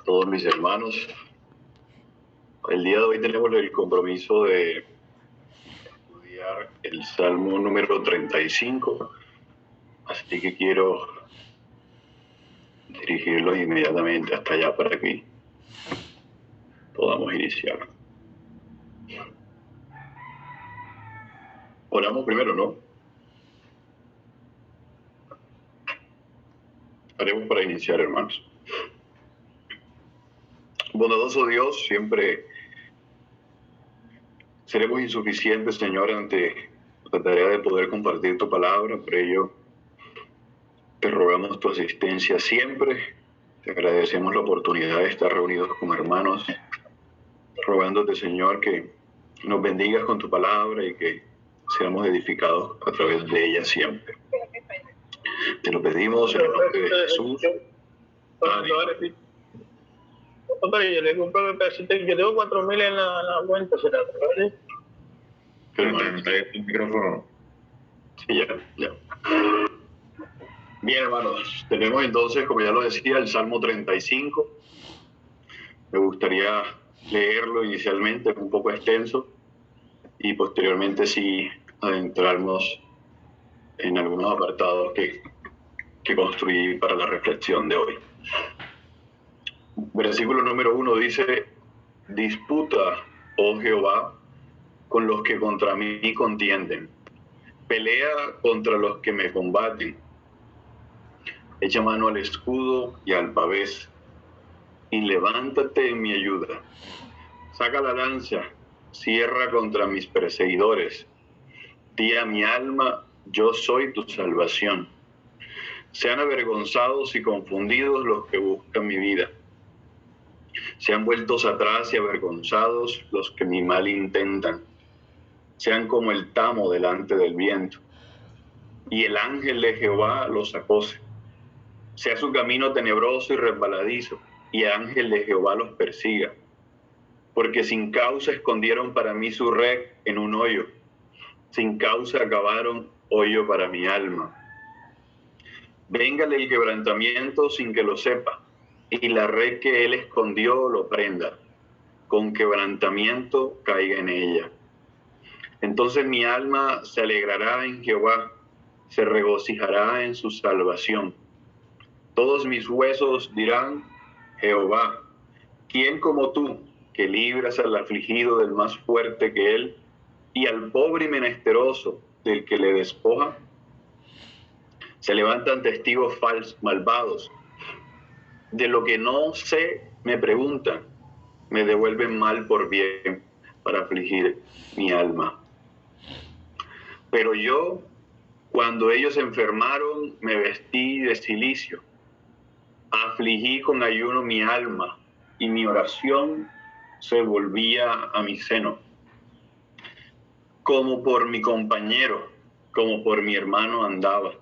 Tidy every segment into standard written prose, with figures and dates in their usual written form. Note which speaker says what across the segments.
Speaker 1: todos mis hermanos. El día de hoy tenemos el compromiso de estudiar el Salmo número 35, así que quiero dirigirlos inmediatamente hasta allá para que podamos iniciar. Oramos primero, ¿no? Haremos para iniciar, hermanos. Bondadoso Dios, siempre seremos insuficientes, Señor, ante la tarea de poder compartir tu palabra. Por ello, te rogamos tu asistencia siempre. Te agradecemos la oportunidad de estar reunidos como hermanos, rogándote, Señor, que nos bendigas con tu palabra y que seamos edificados a través de ella siempre. Te lo pedimos en el nombre de Jesús. Amén.
Speaker 2: Hombre, yo le compro el pedacito, yo tengo 4.000 en la cuenta, ¿será? ¿Vale?
Speaker 1: Hermano, el micrófono. Sí, ya. Bien, hermanos, tenemos entonces, como ya lo decía, el Salmo 35. Me gustaría leerlo inicialmente, es un poco extenso, y posteriormente sí adentrarnos en algunos apartados que construí para la reflexión de hoy. Versículo número 1 dice: disputa, oh Jehová, con los que contra mí contienden, pelea contra los que me combaten, echa mano al escudo y al pavés, y levántate en mi ayuda. Saca la lanza, cierra contra mis perseguidores. Di a mi alma, yo soy tu salvación. Sean avergonzados y confundidos los que buscan mi vida. Sean vueltos atrás y avergonzados los que mi mal intentan. Sean como el tamo delante del viento. Y el ángel de Jehová los acose. Sea su camino tenebroso y resbaladizo, y el ángel de Jehová los persiga. Porque sin causa escondieron para mí su red en un hoyo. Sin causa cavaron hoyo para mi alma. Véngale el quebrantamiento sin que lo sepa, y la red que él escondió lo prenda. Con quebrantamiento caiga en ella. Entonces mi alma se alegrará en Jehová, se regocijará en su salvación. Todos mis huesos dirán: Jehová, ¿quién como tú, que libras al afligido del más fuerte que él, y al pobre y menesteroso del que le despoja? Se levantan testigos falsos, malvados. De lo que no sé me preguntan, me devuelven mal por bien para afligir mi alma. Pero yo, cuando ellos se enfermaron, me vestí de cilicio. Afligí con ayuno mi alma, y mi oración se volvía a mi seno. Como por mi compañero, como por mi hermano andaba.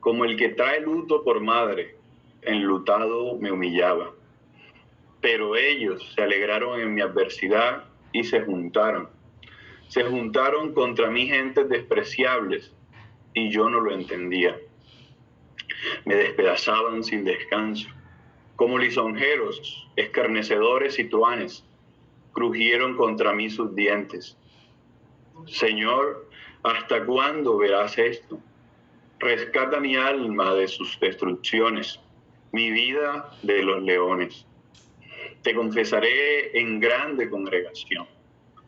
Speaker 1: Como el que trae luto por madre, enlutado me humillaba. Pero ellos se alegraron en mi adversidad y se juntaron. Se juntaron contra mí gentes despreciables, y yo no lo entendía. Me despedazaban sin descanso. Como lisonjeros, escarnecedores y truanes, crujieron contra mí sus dientes. Señor, ¿hasta cuándo verás esto? Rescata mi alma de sus destrucciones, mi vida de los leones. Te confesaré en grande congregación,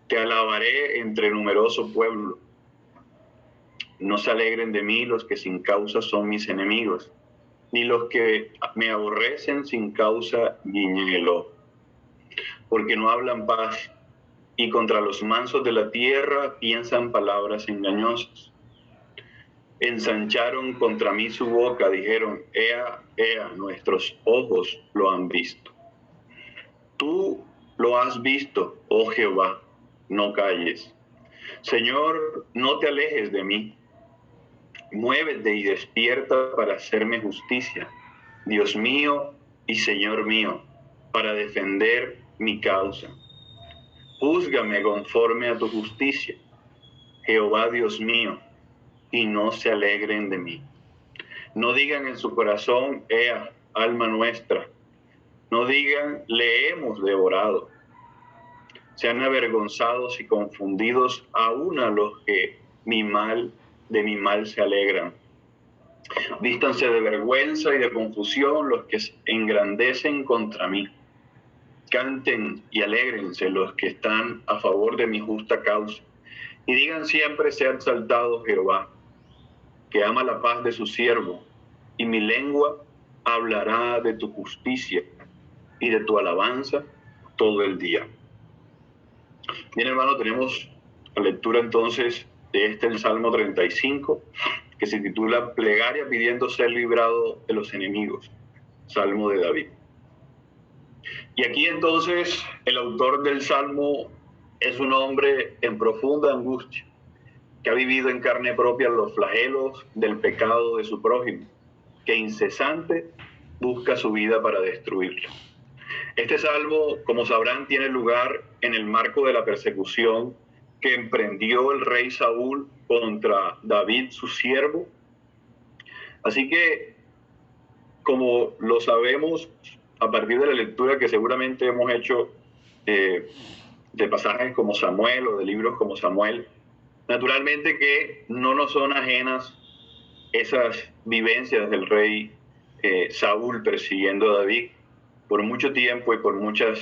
Speaker 1: te alabaré entre numeroso pueblo. No se alegren de mí los que sin causa son mis enemigos, ni los que me aborrecen sin causa guiñen el ojo. Porque no hablan paz, y contra los mansos de la tierra piensan palabras engañosas. Ensancharon contra mí su boca, dijeron: Ea, ea, nuestros ojos lo han visto. Tú lo has visto, oh Jehová, no calles. Señor, no te alejes de mí. Muévete y despierta para hacerme justicia, Dios mío y Señor mío, para defender mi causa. Júzgame conforme a tu justicia, Jehová Dios mío, y no se alegren de mí. No digan en su corazón: Ea, alma nuestra, No digan, le hemos devorado. Sean avergonzados y confundidos aún a los que de mi mal se alegran. Vístanse de vergüenza y de confusión los que se engrandecen contra mí. Canten y alégrense los que están a favor de mi justa causa. Y digan siempre, sea exaltado Jehová, que ama la paz de su siervo, y mi lengua hablará de tu justicia y de tu alabanza todo el día. Bien, hermano, tenemos la lectura entonces de el Salmo 35, que se titula Plegaria pidiendo ser librado de los enemigos, Salmo de David. Y aquí entonces el autor del Salmo es un hombre en profunda angustia, que ha vivido en carne propia los flagelos del pecado de su prójimo, que incesante busca su vida para destruirlo. Este salmo, como sabrán, tiene lugar en el marco de la persecución que emprendió el rey Saúl contra David, su siervo. Así que, como lo sabemos a partir de la lectura que seguramente hemos hecho de pasajes como Samuel o de libros como Samuel, naturalmente que no nos son ajenas esas vivencias del rey Saúl persiguiendo a David por mucho tiempo y por muchas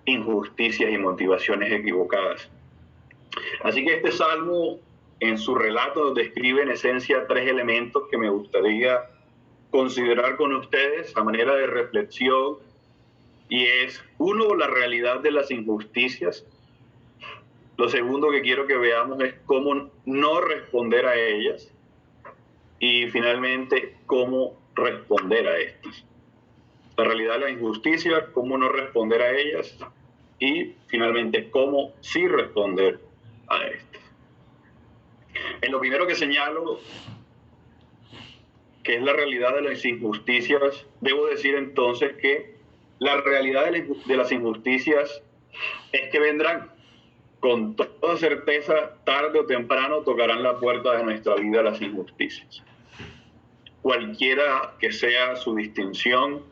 Speaker 1: injusticias y motivaciones equivocadas. Así que este salmo, en su relato, describe en esencia tres elementos que me gustaría considerar con ustedes a manera de reflexión, y es, uno, la realidad de las injusticias. Lo segundo que quiero que veamos es cómo no responder a ellas, y finalmente, cómo responder a estas. La realidad de la injusticia, cómo no responder a ellas, y finalmente cómo sí responder a estas. En lo primero que señalo, que es la realidad de las injusticias, debo decir entonces que la realidad de las injusticias es que vendrán. Con toda certeza, tarde o temprano tocarán la puerta de nuestra vida las injusticias. Cualquiera que sea su distinción,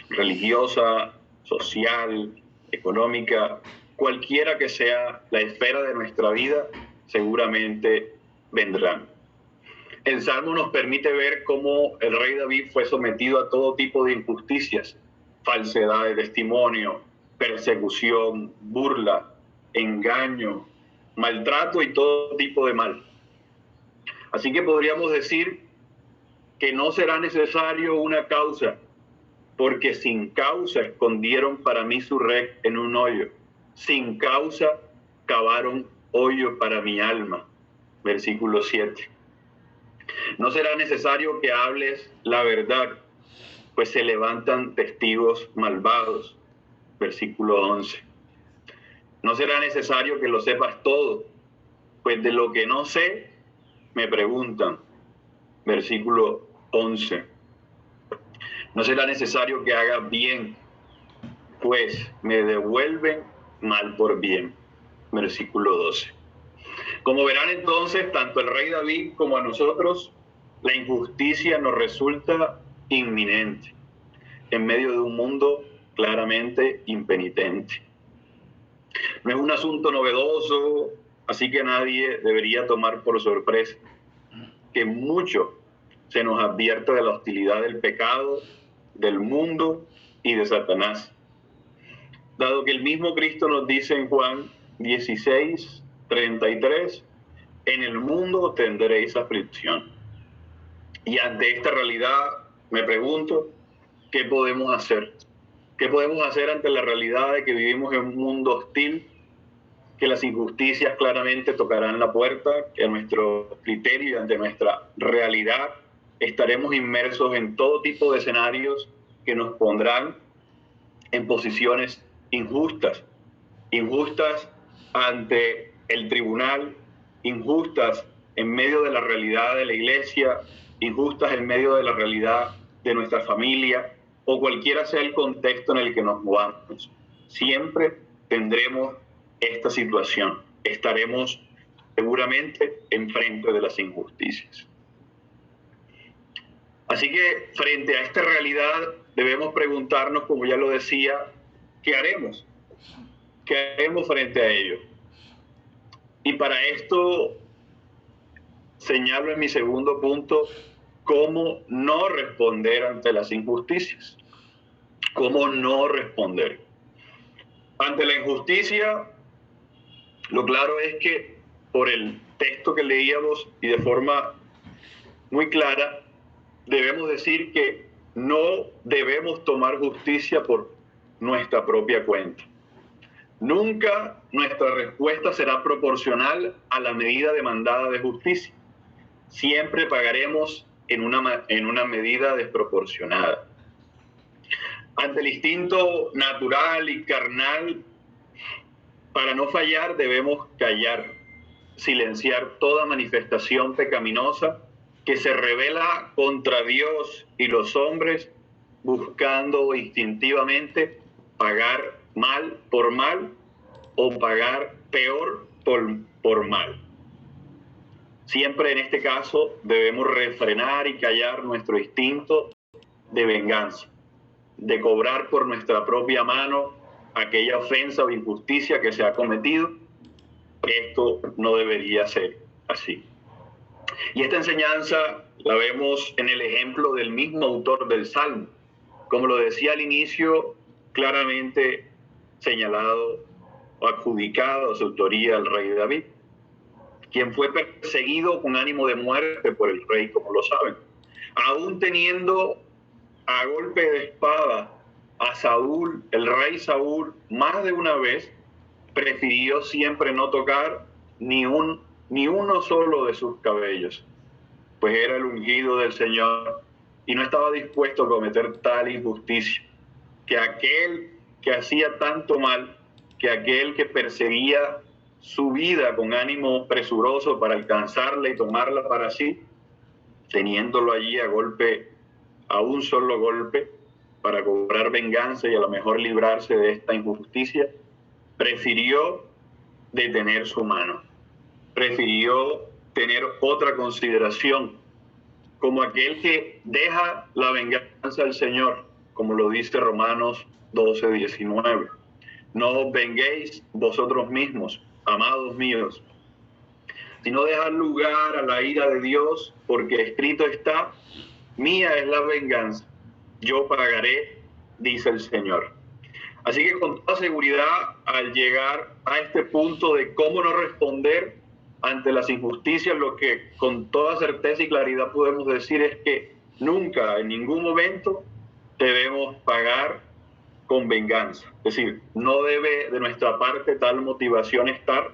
Speaker 1: religiosa, social, económica, cualquiera que sea la esfera de nuestra vida, seguramente vendrán. El Salmo nos permite ver cómo el rey David fue sometido a todo tipo de injusticias, falsedad de testimonio, persecución, burla, engaño, maltrato y todo tipo de mal. Así que podríamos decir que no será necesario una causa, porque sin causa escondieron para mí su red en un hoyo. Sin causa cavaron hoyo para mi alma. Versículo 7. No será necesario que hables la verdad, pues se levantan testigos malvados. Versículo 11. No será necesario que lo sepas todo, pues de lo que no sé, me preguntan. Versículo 11. No será necesario que haga bien, pues me devuelven mal por bien. Versículo 12. Como verán entonces, tanto el rey David como a nosotros, la injusticia nos resulta inminente, en medio de un mundo claramente impenitente. No es un asunto novedoso, así que nadie debería tomar por sorpresa que mucho se nos advierte de la hostilidad del pecado, del mundo y de Satanás. Dado que el mismo Cristo nos dice en Juan 16:33, en el mundo tendréis aflicción. Y ante esta realidad me pregunto, ¿qué podemos hacer? ¿Qué podemos hacer ante la realidad de que vivimos en un mundo hostil, que las injusticias claramente tocarán la puerta, que a nuestro criterio y ante nuestra realidad estaremos inmersos en todo tipo de escenarios que nos pondrán en posiciones injustas ante el tribunal, injustas en medio de la realidad de la iglesia, injustas en medio de la realidad de nuestra familia o cualquiera sea el contexto en el que nos movamos? Siempre tendremos esta situación, estaremos seguramente enfrente de las injusticias. Así que frente a esta realidad debemos preguntarnos, como ya lo decía, ¿qué haremos? ¿Qué haremos frente a ello? Y para esto señalo en mi segundo punto cómo no responder ante las injusticias. ¿Cómo no responder? Ante la injusticia, lo claro es que por el texto que leíamos y de forma muy clara, debemos decir que no debemos tomar justicia por nuestra propia cuenta. Nunca nuestra respuesta será proporcional a la medida demandada de justicia. Siempre pagaremos en una medida desproporcionada. Ante el instinto natural y carnal, para no fallar debemos callar, silenciar toda manifestación pecaminosa que se revela contra Dios y los hombres, buscando instintivamente pagar mal o pagar peor por mal. Siempre en este caso debemos refrenar y callar nuestro instinto de venganza, de cobrar por nuestra propia mano aquella ofensa o injusticia que se ha cometido. Esto no debería ser así. Y esta enseñanza la vemos en el ejemplo del mismo autor del Salmo. Como lo decía al inicio, claramente señalado o adjudicado a su autoría al rey David, quien fue perseguido con ánimo de muerte por el rey, como lo saben. Aún teniendo a golpe de espada a Saúl, el rey Saúl, más de una vez, prefirió siempre no tocar ni uno solo de sus cabellos, pues era el ungido del Señor y no estaba dispuesto a cometer tal injusticia, que aquel que hacía tanto mal, que aquel que perseguía su vida con ánimo presuroso para alcanzarla y tomarla para sí, teniéndolo allí a un solo golpe, para cobrar venganza y a lo mejor librarse de esta injusticia, prefirió detener su mano, prefirió tener otra consideración, como aquel que deja la venganza al Señor, como lo dice Romanos 12:19. No os venguéis vosotros mismos, amados míos, sino dejad lugar a la ira de Dios, porque escrito está: mía es la venganza, yo pagaré, dice el Señor. Así que con toda seguridad, al llegar a este punto de cómo no responder ante las injusticias, lo que con toda certeza y claridad podemos decir es que nunca, en ningún momento, debemos pagar con venganza. Es decir, no debe de nuestra parte tal motivación estar,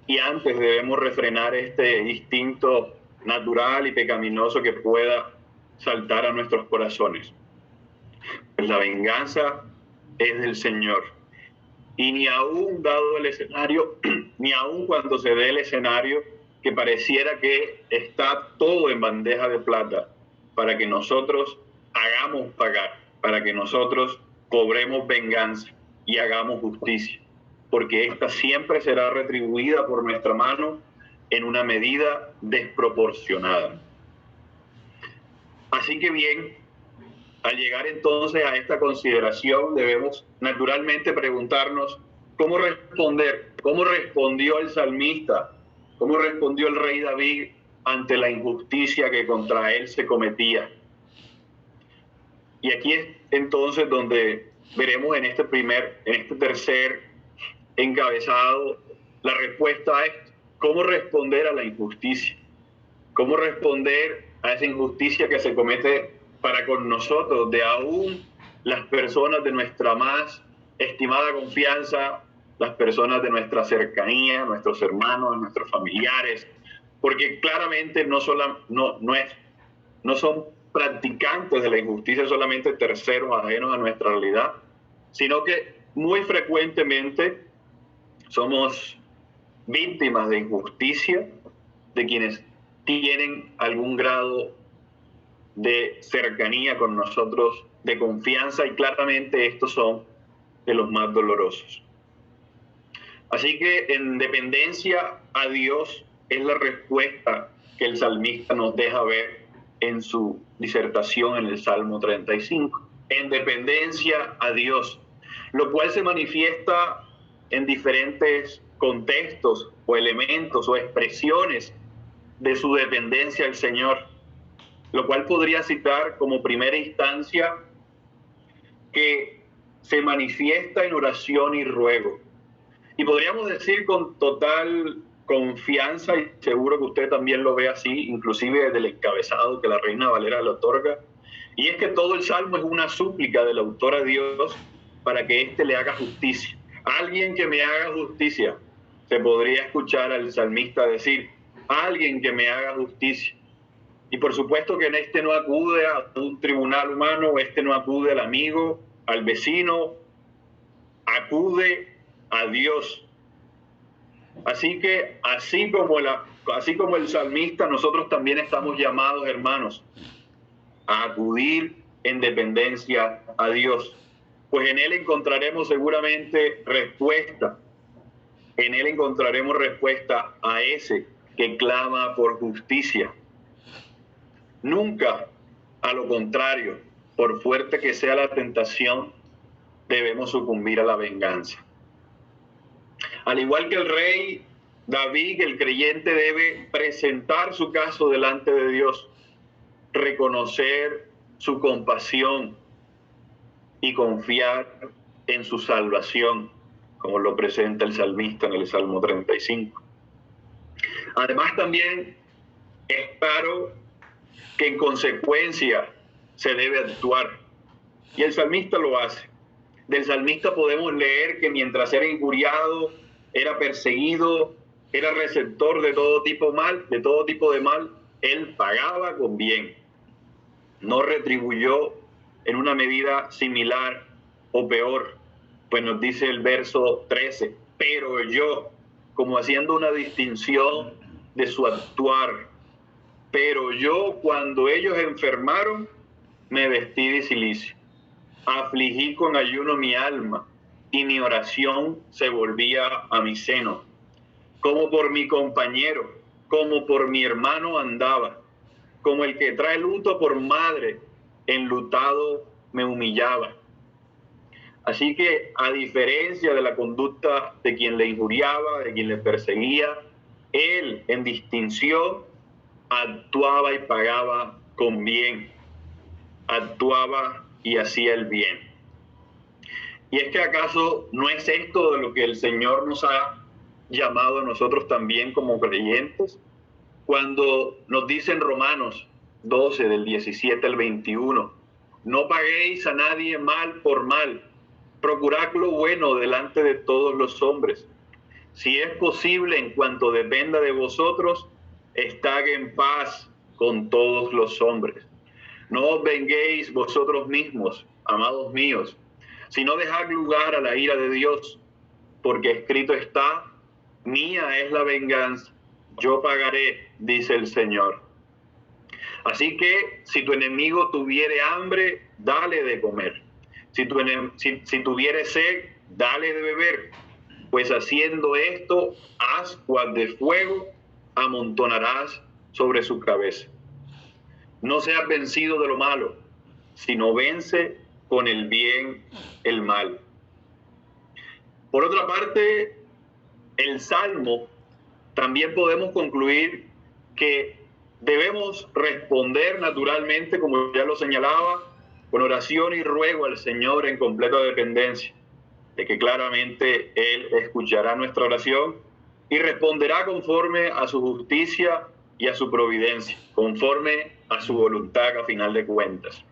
Speaker 1: y antes debemos refrenar este instinto natural y pecaminoso que pueda saltar a nuestros corazones. Pues la venganza es del Señor. Y ni aún dado el escenario, ni aún cuando se dé el escenario que pareciera que está todo en bandeja de plata para que nosotros hagamos pagar, para que nosotros cobremos venganza y hagamos justicia, porque esta siempre será retribuida por nuestra mano en una medida desproporcionada. Así que bien, al llegar entonces a esta consideración, debemos naturalmente preguntarnos cómo responder, cómo respondió el salmista, cómo respondió el rey David ante la injusticia que contra él se cometía. Y aquí es entonces donde veremos en este tercer encabezado la respuesta a esto: cómo responder a la injusticia, cómo responder a esa injusticia que se comete para con nosotros, de aún las personas de nuestra más estimada confianza, las personas de nuestra cercanía, nuestros hermanos, nuestros familiares, porque claramente no son practicantes de la injusticia solamente terceros ajenos a nuestra realidad, sino que muy frecuentemente somos víctimas de injusticia de quienes tienen algún grado de cercanía con nosotros, de confianza, y claramente estos son de los más dolorosos. Así que en dependencia a Dios es la respuesta que el salmista nos deja ver en su disertación en el Salmo 35, en dependencia a Dios, lo cual se manifiesta en diferentes contextos o elementos o expresiones de su dependencia al Señor, lo cual podría citar como primera instancia que se manifiesta en oración y ruego. Y podríamos decir con total confianza, y seguro que usted también lo ve así, inclusive desde el encabezado que la Reina Valera le otorga, y es que todo el Salmo es una súplica del autor a Dios para que éste le haga justicia. Alguien que me haga justicia. Se podría escuchar al salmista decir, alguien que me haga justicia. Y por supuesto que en este no acude a un tribunal humano, este no acude al amigo, al vecino, acude a Dios. Así que, así como el salmista, nosotros también estamos llamados, hermanos, a acudir en dependencia a Dios. Pues en Él encontraremos seguramente respuesta. En Él encontraremos respuesta a ese que clama por justicia. Nunca, a lo contrario, por fuerte que sea la tentación, debemos sucumbir a la venganza. Al igual que el rey David, el creyente debe presentar su caso delante de Dios, reconocer su compasión y confiar en su salvación, como lo presenta el salmista en el Salmo 35. Además, también es claro que en consecuencia se debe actuar, y el salmista lo hace. Del salmista podemos leer que mientras era injuriado, era perseguido, era receptor de todo tipo de mal, él pagaba con bien. No retribuyó en una medida similar o peor, pues nos dice el verso 13, pero yo, como haciendo una distinción de su actuar, pero yo cuando ellos enfermaron, me vestí de cilicio, afligí con ayuno mi alma, y mi oración se volvía a mi seno. Como por mi compañero, como por mi hermano andaba, como el que trae luto por madre, enlutado me humillaba. Así que, a diferencia de la conducta de quien le injuriaba, de quien le perseguía, él, en distinción, actuaba y pagaba con bien, actuaba y hacía el bien. Y es que acaso no es esto de lo que el Señor nos ha llamado a nosotros también como creyentes, cuando nos dice en Romanos 12, del 17 al 21, no paguéis a nadie mal por mal, procurad lo bueno delante de todos los hombres. Si es posible, en cuanto dependa de vosotros, estad en paz con todos los hombres. No os venguéis vosotros mismos, amados míos, sino dejad lugar a la ira de Dios, porque escrito está, mía es la venganza, yo pagaré, dice el Señor. Así que si tu enemigo tuviere hambre, dale de comer. Si tuviere sed, dale de beber. Pues haciendo esto, ascuas de fuego amontonarás sobre su cabeza. No seas vencido de lo malo, sino vence con el bien el mal. Por otra parte, el Salmo también podemos concluir que debemos responder naturalmente, como ya lo señalaba, con oración y ruego al Señor en completa dependencia, de que claramente Él escuchará nuestra oración y responderá conforme a su justicia y a su providencia, conforme a su voluntad a final de cuentas.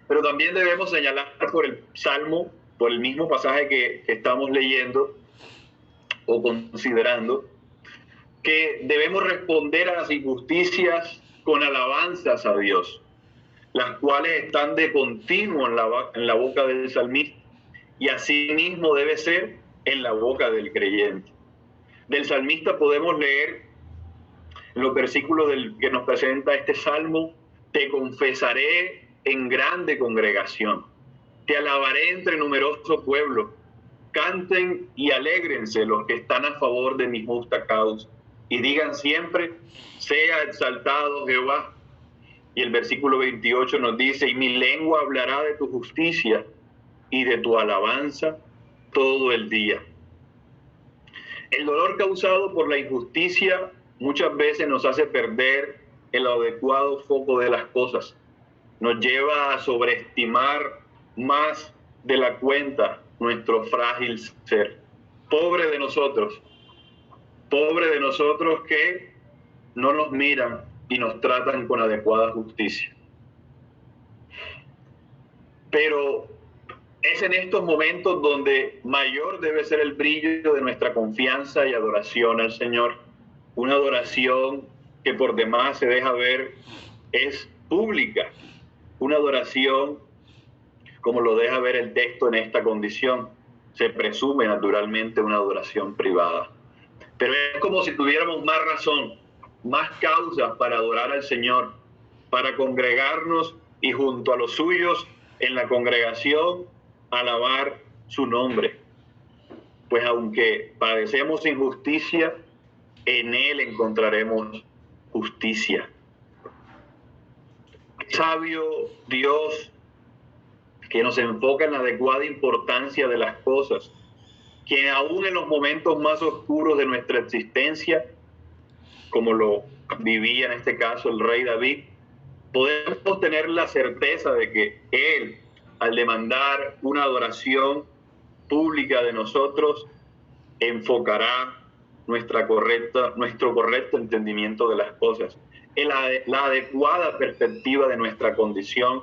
Speaker 1: Pero también debemos señalar por el Salmo, por el mismo pasaje que estamos leyendo o considerando, que debemos responder a las injusticias con alabanzas a Dios, las cuales están de continuo en la boca del salmista, y así mismo debe ser en la boca del creyente. Del salmista podemos leer en los versículos que nos presenta este salmo: te confesaré en grande congregación, te alabaré entre numeroso pueblo, canten y alégrense los que están a favor de mi justa causa, y digan siempre, sea exaltado Jehová, Y el versículo 28 nos dice, y mi lengua hablará de tu justicia y de tu alabanza todo el día. El dolor causado por la injusticia muchas veces nos hace perder el adecuado foco de las cosas. Nos lleva a sobreestimar más de la cuenta nuestro frágil ser. Pobre de nosotros que no nos miran y nos tratan con adecuada justicia. Pero es en estos momentos donde mayor debe ser el brillo de nuestra confianza y adoración al Señor. Una adoración que por demás se deja ver es pública. Una adoración, como lo deja ver el texto en esta condición, se presume naturalmente una adoración privada. Pero es como si tuviéramos más razón, más causas para adorar al Señor, para congregarnos y junto a los suyos en la congregación alabar su nombre. Pues aunque padecemos injusticia, en Él encontraremos justicia. Sabio Dios que nos enfoca en la adecuada importancia de las cosas, que aún en los momentos más oscuros de nuestra existencia, como lo vivía en este caso el rey David, podemos tener la certeza de que Él, al demandar una adoración pública de nosotros, enfocará nuestro correcto entendimiento de las cosas, en la adecuada perspectiva de nuestra condición,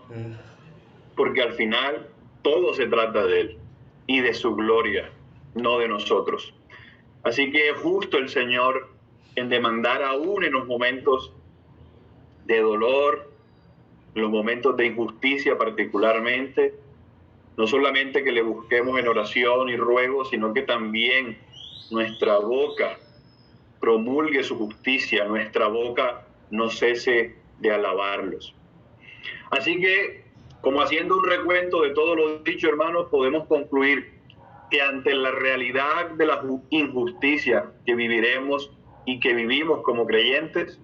Speaker 1: porque al final todo se trata de Él y de su gloria, no de nosotros. Así que es justo el Señor en demandar aún en los momentos de dolor, en los momentos de injusticia particularmente, no solamente que le busquemos en oración y ruego, sino que también nuestra boca promulgue su justicia, nuestra boca no cese de alabarlos. Así que, como haciendo un recuento de todo lo dicho, hermanos, podemos concluir que ante la realidad de la injusticia que viviremos y que vivimos como creyentes,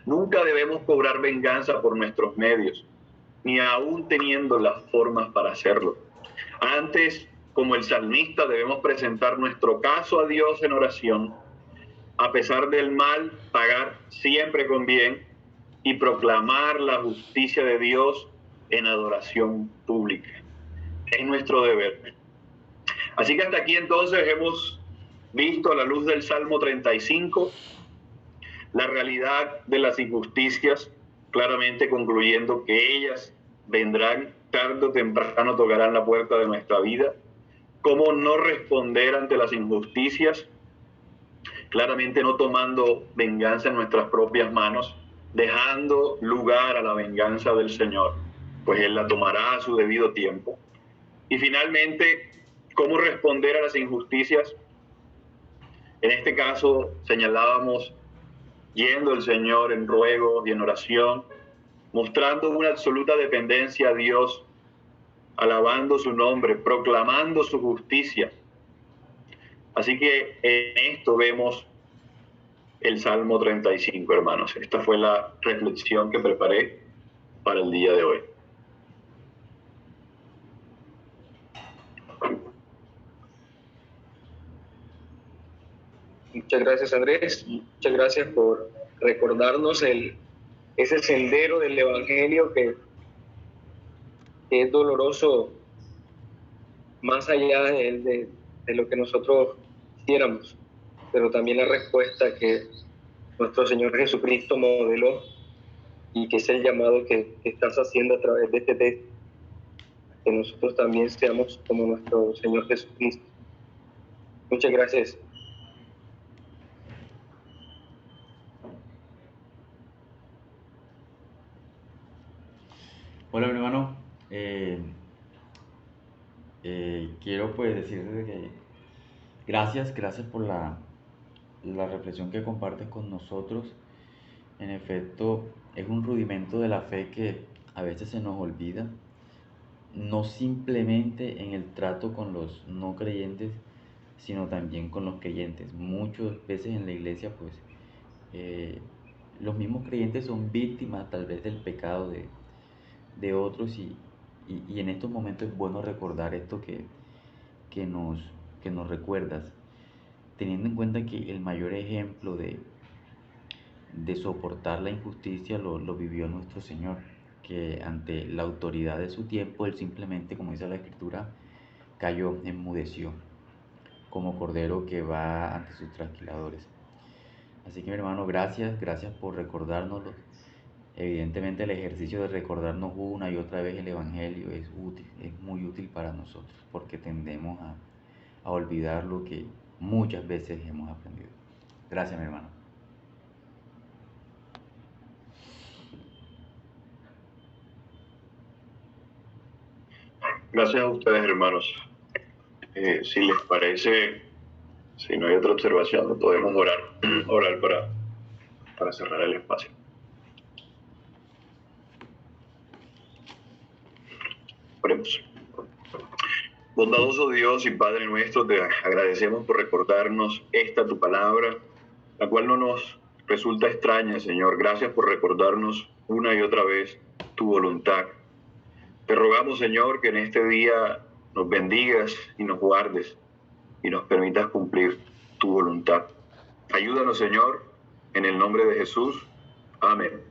Speaker 1: nunca debemos cobrar venganza por nuestros medios, ni aún teniendo las formas para hacerlo. Antes, como el salmista, debemos presentar nuestro caso a Dios en oración, a pesar del mal, pagar siempre con bien y proclamar la justicia de Dios en adoración pública. Es nuestro deber. Así que hasta aquí entonces hemos visto a la luz del Salmo 35 la realidad de las injusticias, claramente concluyendo que ellas vendrán tarde o temprano, tocarán la puerta de nuestra vida. Cómo no responder ante las injusticias, claramente no tomando venganza en nuestras propias manos, dejando lugar a la venganza del Señor, pues Él la tomará a su debido tiempo. Y finalmente, cómo responder a las injusticias. En este caso señalábamos yendo al Señor en ruego y en oración, mostrando una absoluta dependencia a Dios, alabando su nombre, proclamando su justicia. Así que en esto vemos el Salmo 35, hermanos. Esta fue la reflexión que preparé para el día de hoy.
Speaker 2: Muchas gracias, Andrés. Muchas gracias por recordarnos ese sendero del Evangelio que es doloroso más allá de lo que nosotros quisiéramos, pero también la respuesta que nuestro Señor Jesucristo modeló y que es el llamado que estás haciendo a través de este texto, que nosotros también seamos como nuestro Señor Jesucristo. Muchas gracias.
Speaker 3: Hola, mi hermano. Quiero pues decirte que gracias por la reflexión que compartes con nosotros. En efecto, es un rudimento de la fe que a veces se nos olvida, no simplemente en el trato con los no creyentes, sino también con los creyentes. Muchas veces en la iglesia pues los mismos creyentes son víctimas tal vez del pecado de otros y en estos momentos es bueno recordar esto que nos, que nos recuerdas, teniendo en cuenta que el mayor ejemplo de soportar la injusticia lo vivió nuestro Señor, que ante la autoridad de su tiempo, Él simplemente, como dice la Escritura, cayó, enmudeció, como cordero que va ante sus trasquiladores. Así que mi hermano, gracias por recordárnoslo. Evidentemente el ejercicio de recordarnos una y otra vez el Evangelio es útil, es muy útil para nosotros, porque tendemos a olvidar lo que muchas veces hemos aprendido. Gracias, mi hermano.
Speaker 1: Gracias a ustedes, hermanos. Si les parece, si no hay otra observación, podemos orar para cerrar el espacio. Oremos. Bondadoso Dios y Padre nuestro, te agradecemos por recordarnos esta tu palabra, la cual no nos resulta extraña, Señor. Gracias por recordarnos una y otra vez tu voluntad. Te rogamos, Señor, que en este día nos bendigas y nos guardes y nos permitas cumplir tu voluntad. Ayúdanos, Señor, en el nombre de Jesús. Amén.